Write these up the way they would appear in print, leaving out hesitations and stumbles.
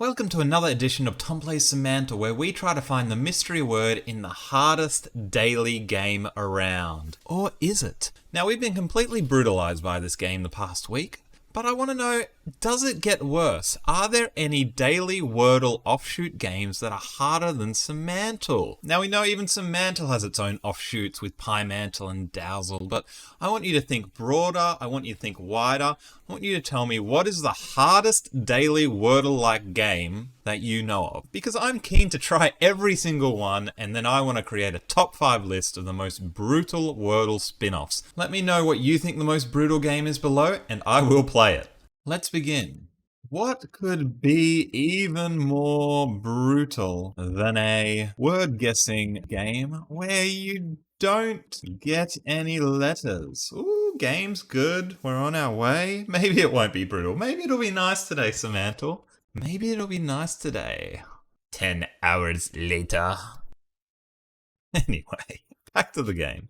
Welcome to another edition of Tom Plays Semantle, where we try to find the mystery word in the hardest daily game around. Or is it? Now, we've been completely brutalized by this game the past week, but I want to know, does it get worse? Are there any daily Wordle offshoot games that are harder than Semantle? Now, we know even Semantle has its own offshoots with Pymantle and Dazzle, but I want you to think broader, I want you to think wider, I want you to tell me what is the hardest daily Wordle-like game that you know of. Because I'm keen to try every single one, and then I want to create a top 5 list of the most brutal Wordle spin-offs. Let me know what you think the most brutal game is below, and I will play it. Let's begin. What could be even more brutal than a word-guessing game where you don't get any letters? Ooh, game's good. We're on our way. Maybe it won't be brutal. Maybe it'll be nice today, Semantle. Maybe it'll be nice today. 10 hours later. Anyway, back to the game.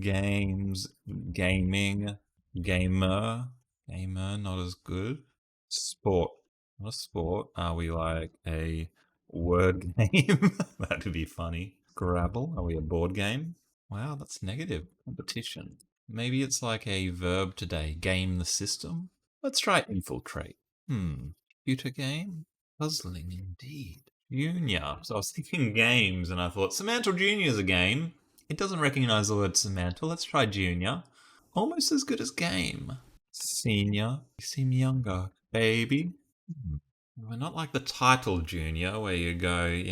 Games, gaming, gamer, not as good. Sport, not a sport. Are we like a word game? That'd be funny. Scrabble, are we a board game? Wow, that's negative. Competition. Maybe it's like a verb today. Game the system? Let's try infiltrate. Computer game? Puzzling indeed. Junior. So I was thinking games and I thought Semantle Junior is a game. It doesn't recognize the word Semantle. Let's try Junior. Almost as good as game. Senior. You seem younger. Baby. We're not like the title Junior where you go,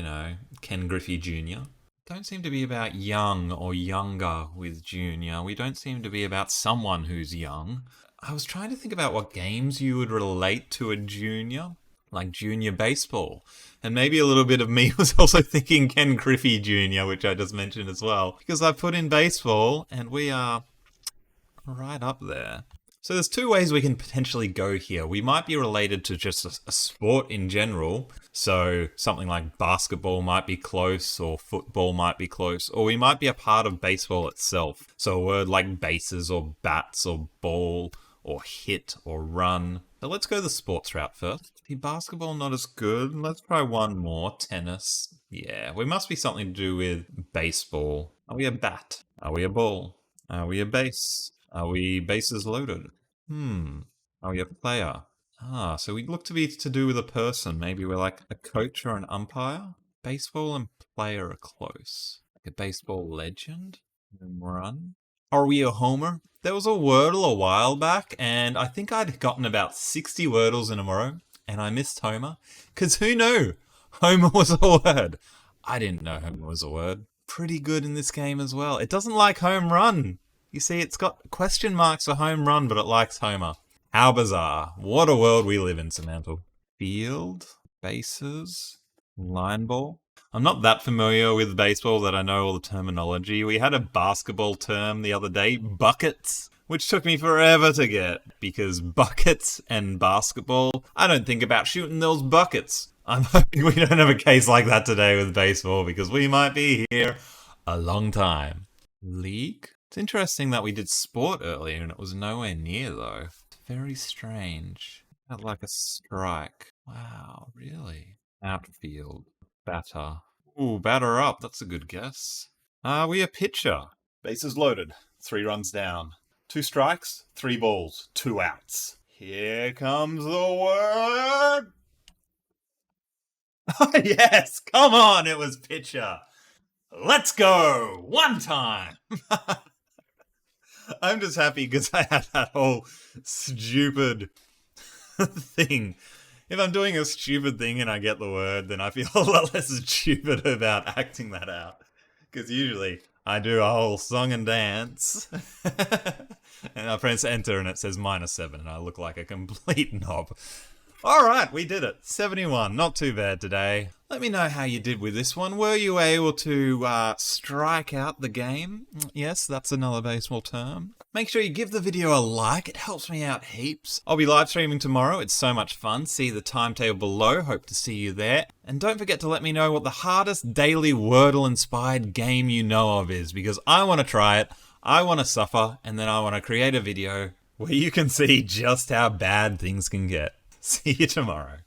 Ken Griffey Jr. Don't seem to be about young or younger with Junior. We don't seem to be about someone who's young. I was trying to think about what games you would relate to a junior, like junior baseball. And maybe a little bit of me was also thinking Ken Griffey Jr., which I just mentioned as well, because I put in baseball and we are right up there. So there's two ways we can potentially go here. We might be related to just a sport in general. So something like basketball might be close, or football might be close, or we might be a part of baseball itself. So a word like bases or bats or ball or hit or run. So let's go the sports route first. The basketball not as good. Let's try one more. Tennis. Yeah, we must be something to do with baseball. Are we a bat? Are we a ball? Are we a base? Are we bases loaded? Are we a player? So we look to be to do with a person. Maybe we're like a coach or an umpire. Baseball and player are close. Like a baseball legend? Run? Are we a homer? There was a Wordle a while back, and I think I'd gotten about 60 Wordles in a row, and I missed Homer. Because who knew Homer was a word? I didn't know Homer was a word. Pretty good in this game as well. It doesn't like home run. You see, it's got question marks for home run, but it likes Homer. How bizarre. What a world we live in, Semantle. Field, bases, line ball. I'm not that familiar with baseball that I know all the terminology. We had a basketball term the other day, buckets, which took me forever to get, because buckets and basketball, I don't think about shooting those buckets. I'm hoping we don't have a case like that today with baseball, because we might be here a long time. League? It's interesting that we did sport earlier and it was nowhere near, though. Very strange. Had like a strike. Wow, really? Outfield. Batter. Ooh, batter up. That's a good guess. Are we a pitcher? Bases loaded. 3 runs down. 2 strikes, 3 balls, 2 outs. Here comes the word. Yes, come on, it was pitcher. Let's go. One time. I'm just happy because I had that whole stupid thing. If I'm doing a stupid thing and I get the word, then I feel a lot less stupid about acting that out. Because usually I do a whole song and dance. And I press enter and it says -7 and I look like a complete knob. Alright, we did it. 71. Not too bad today. Let me know how you did with this one. Were you able to strike out the game? Yes, that's another baseball term. Make sure you give the video a like. It helps me out heaps. I'll be live streaming tomorrow. It's so much fun. See the timetable below. Hope to see you there. And don't forget to let me know what the hardest daily Wordle-inspired game you know of is, because I want to try it. I want to suffer, and then I want to create a video where you can see just how bad things can get. See you tomorrow.